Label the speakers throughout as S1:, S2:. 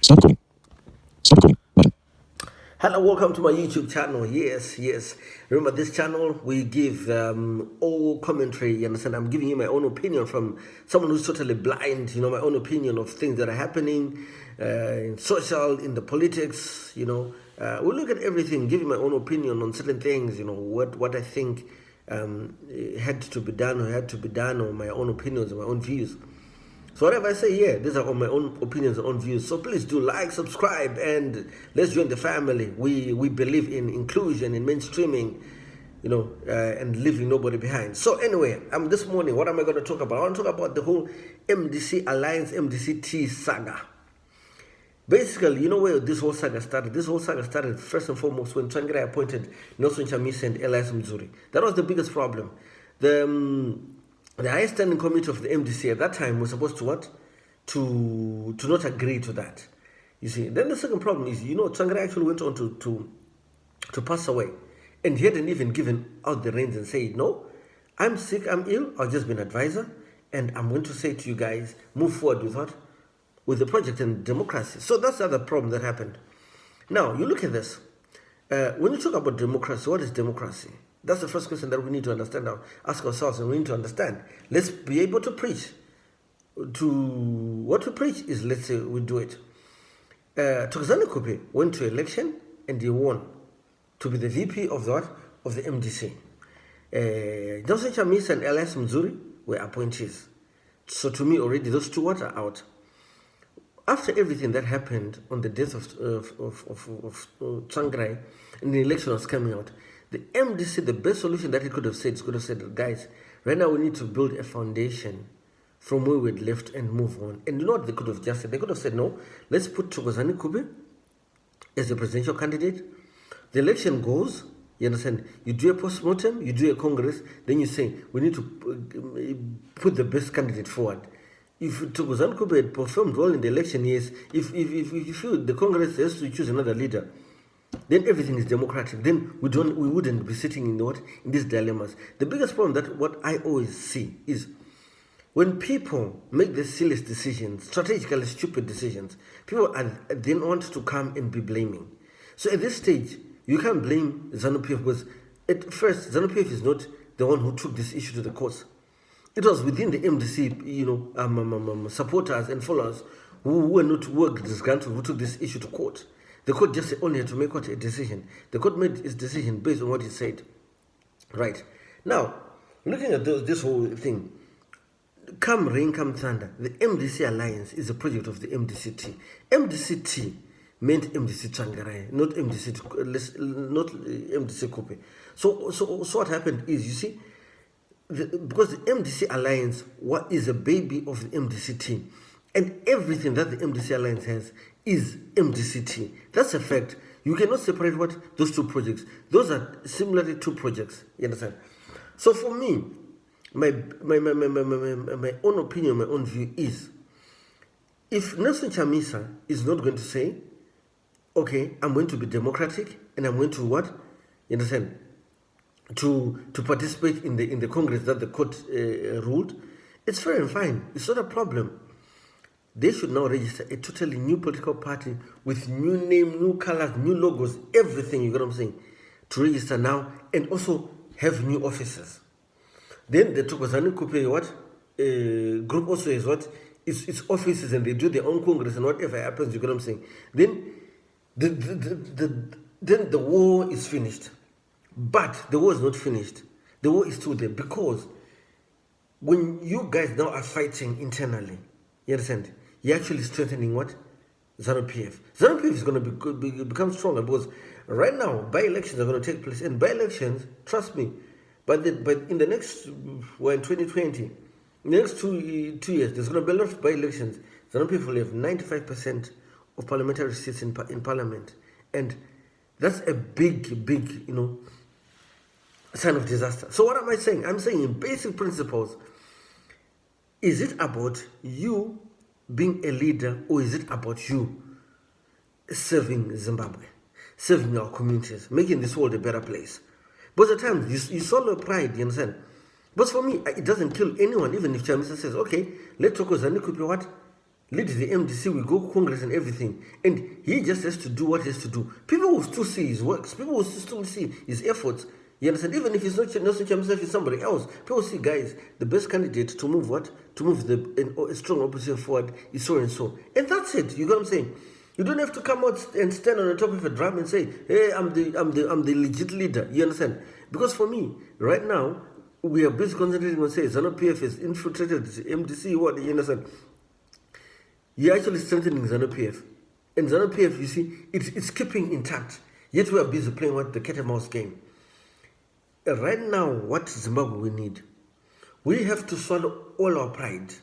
S1: Stop recording. Stop recording. Button.
S2: Hello, welcome to my YouTube channel. Yes. Remember, this channel we give all commentary. You understand? I'm giving you my own opinion from someone who's totally blind. My own opinion of things that are happening in social, in the politics. We look at everything, give you my own opinion on certain things. What I think had to be done or my own opinions or my own views. So whatever I say here, these are all my own opinions and own views. So please do like, subscribe, and let's join the family. We believe in inclusion, in mainstreaming, and leaving nobody behind. So anyway, this morning, what am I going to talk about? I want to talk about the whole MDC Alliance, MDC-T saga. Basically, you know where this whole saga started? This whole saga started first and foremost when Tsvangirai appointed Nelson Chamisa and Elias Mzuri. That was the biggest problem. The highest standing committee of the MDC at that time was supposed to what? To not agree to that. You see, then the second problem is, Tsvangirai actually went on to pass away. And he hadn't even given out the reins and said, no, I'm sick, I'm ill, I've just been an advisor, and I'm going to say to you guys, move forward with what? With the project and democracy. So that's the other problem that happened. Now, you look at this. When you talk about democracy, what is democracy? That's the first question that we need to understand now, ask ourselves, and we need to understand. Let's be able to preach. What we preach is, let's say we do it. Thokozani Kupe went to election and he won to be the VP of the what? Of the MDC. Nelson Chamisa and Elias Mzuri were appointees. So to me already those two what are out. After everything that happened on the death of Tsvangirai and the election was coming out, the MDC, the best solution that he could have said, guys, right now we need to build a foundation from where we had left and move on. And you know what they could have just said? They could have said, no, let's put Thokozani Kupe as the presidential candidate. The election goes, you understand? You do a post-mortem, you do a congress, then you say, we need to put the best candidate forward. If Thokozani Kupe had performed well in the election, yes, if the Congress has to choose another leader, then everything is democratic. Then we wouldn't be sitting in these dilemmas. The biggest problem that what I always see is when people make the silliest decisions, strategically stupid decisions, people then want to come and be blaming. So at this stage, you can't blame ZANU-PF because at first ZANU-PF is not the one who took this issue to the courts. It was within the MDC, supporters and followers who were disgruntled, who took this issue to court. The court just only had to make a decision. The court made its decision based on what it said. Right. Now, looking at this whole thing, come rain, come thunder, the MDC Alliance is a project of the MDC-T. MDC-T meant MDC Tsvangirai, not MDC Kupe. So what happened is, you see, because the MDC Alliance is a baby of the MDC-T, and everything that the MDC Alliance has is MDC-T. That's a fact. You cannot separate those two projects. Those are similarly two projects. You understand? So for me, my own opinion, my own view is, if Nelson Chamisa is not going to say, okay, I'm going to be democratic and I'm going to what? You understand? To participate in the Congress that the court ruled, it's fair and fine. It's not a problem. They should now register a totally new political party with new name, new colors, new logos, everything, you get what I'm saying, to register now and also have new officers. Then the Thokozani Kupe group also has its offices, and they do their own congress, and whatever happens, you get what I'm saying. Then the war is finished. But the war is not finished. The war is still there, because when you guys now are fighting internally, you understand, you're actually strengthening what? ZANU-PF. ZANU-PF is going to become stronger, because right now by-elections are going to take place, and by-elections, trust me, but in the next, we're in 2020, in the next two years, there's going to be a lot of by-elections. ZANU-PF will have 95% of parliamentary seats in parliament, and that's a big, sign of disaster. So what am I saying? I'm saying in basic principles, is it about you being a leader, or is it about you serving Zimbabwe, serving our communities, making this world a better place? But at times, you swallow pride, you understand? But for me, it doesn't kill anyone, even if Chamisa says, okay, let Thokozani Kupe what? lead the MDC, we go Congress and everything, and he just has to do what he has to do. People will still see his works. People will still see his efforts. You understand? Even if it's not Nelson Chamisa, if it's somebody else, people see, guys, the best candidate to move what? To move a strong opposition forward is so and so. And that's it. You know what I'm saying? You don't have to come out and stand on the top of a drum and say, hey, I'm the legit leader. You understand? Because for me, right now, we are busy concentrating on saying ZANU-PF is infiltrated MDC, what, you understand? You're actually strengthening ZANU-PF. And ZANU-PF, you see, it's keeping intact. Yet we are busy playing what the cat and mouse game. Right now, what Zimbabwe we need, we have to swallow all our pride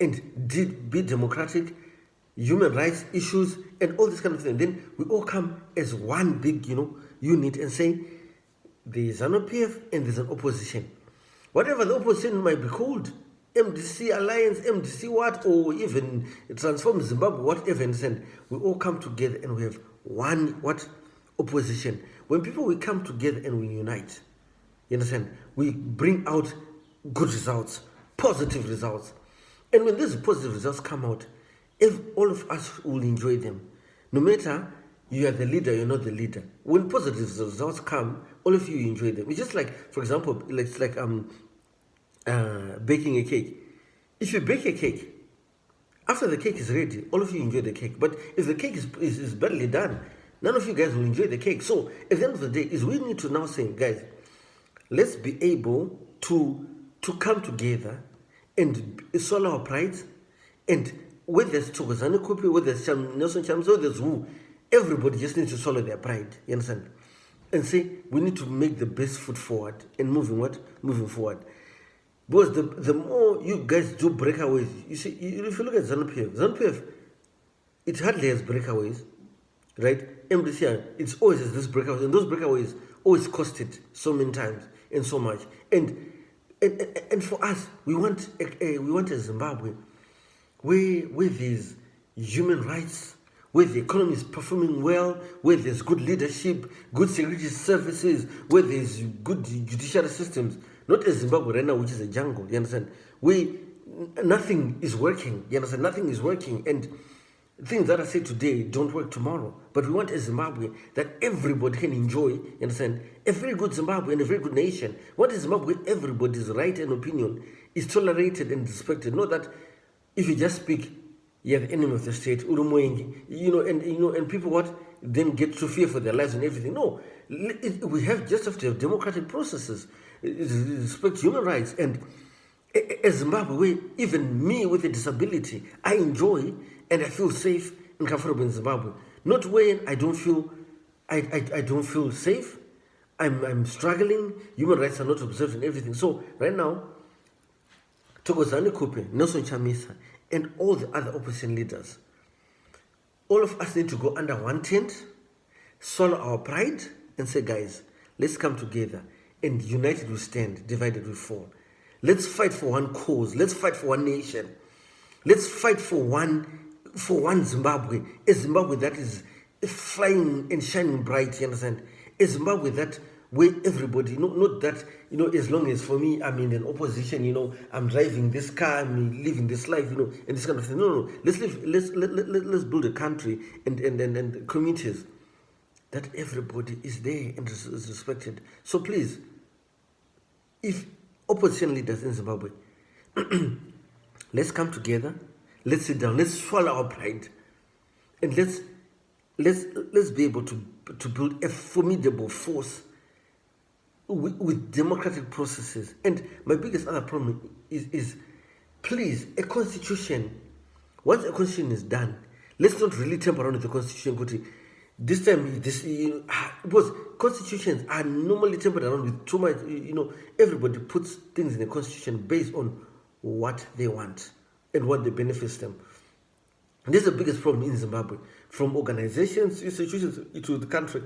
S2: and be democratic, human rights issues, and all this kind of thing. Then we all come as one big, unit and say, there's ZANU-PF and there's an opposition. Whatever the opposition might be called, MDC Alliance, MDC what, or even Transform Zimbabwe, whatever, and we all come together and we have one opposition. When people we come together and we unite, you understand? We bring out good results, positive results. And when these positive results come out, if all of us will enjoy them. No matter you are the leader, you're not the leader. When positive results come, all of you enjoy them. It's just like, for example, it's like baking a cake. If you bake a cake, after the cake is ready, all of you enjoy the cake. But if the cake is badly done, none of you guys will enjoy the cake. So at the end of the day, is we need to now say, guys, let's be able to come together and swallow our pride. And whether there's Chokozani Kupe, whether there's Nelson Chamisa, whether there's who, everybody just needs to swallow their pride. You understand? And say, we need to make the best foot forward and moving forward. Because the more you guys do breakaways, you see, if you look at ZANU-PF, it hardly has breakaways, right? MDC, it's always has this breakaways, and those breakaways always cost it so many times and so much. And for us, we want a Zimbabwe where there's human rights, where the economy is performing well, where there's good leadership, good security services, where there's good judicial systems. Not as Zimbabwe right now, which is a jungle, you understand? Nothing is working, you understand? Nothing is working, and things that I say today don't work tomorrow. But we want a Zimbabwe that everybody can enjoy, you understand? A very good Zimbabwe and a very good nation. What is Zimbabwe? Everybody's right and opinion is tolerated and respected. Not that if you just speak, you're the enemy of the state, and people then get to fear for their lives and everything. No, we have to have democratic processes, respect human rights, and as Zimbabwe, even me with a disability, I enjoy and I feel safe and comfortable in Zimbabwe. Not when I don't feel safe. I'm struggling. Human rights are not observed and everything. So right now, Thokozani Kupe, Nelson Chamisa, and all the other opposition leaders, all of us need to go under one tent, swallow our pride, and say, guys, let's come together, and united we stand, divided we fall. Let's fight for one cause. Let's fight for one nation. Let's fight for one Zimbabwe, a Zimbabwe that is flying and shining bright, you understand? A Zimbabwe that where everybody, not that, as long as for me, I'm in an opposition, I'm driving this car, I'm living this life, and this kind of thing. No. Let's build a country and communities that everybody is there and is respected. So please, if opposition leaders in Zimbabwe, let's come together, let's sit down, let's swallow our pride, and let's be able to build a formidable force with democratic processes. And my biggest other problem is please, a constitution. Once a constitution is done, let's not really temper around with the constitution. This time, because constitutions are normally tempered around with too much. Everybody puts things in the constitution based on what they want and what they benefits them. And this is the biggest problem in Zimbabwe, from organizations, institutions to the country.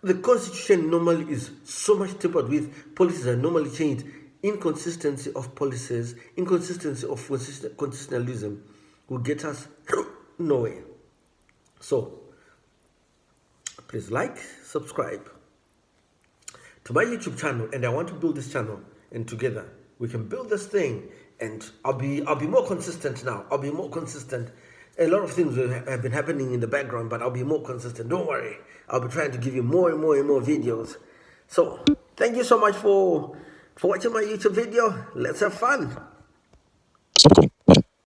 S2: The constitution normally is so much tempered with, policies are normally changed. Inconsistency of policies, inconsistency of constitutionalism will get us nowhere. So, please like, subscribe to my YouTube channel, and I want to build this channel, and together we can build this thing and I'll be more consistent now. I'll be more consistent. A lot of things have been happening in the background, but I'll be more consistent. Don't worry. I'll be trying to give you more and more and more videos. So thank you so much for watching my YouTube video. Let's have fun.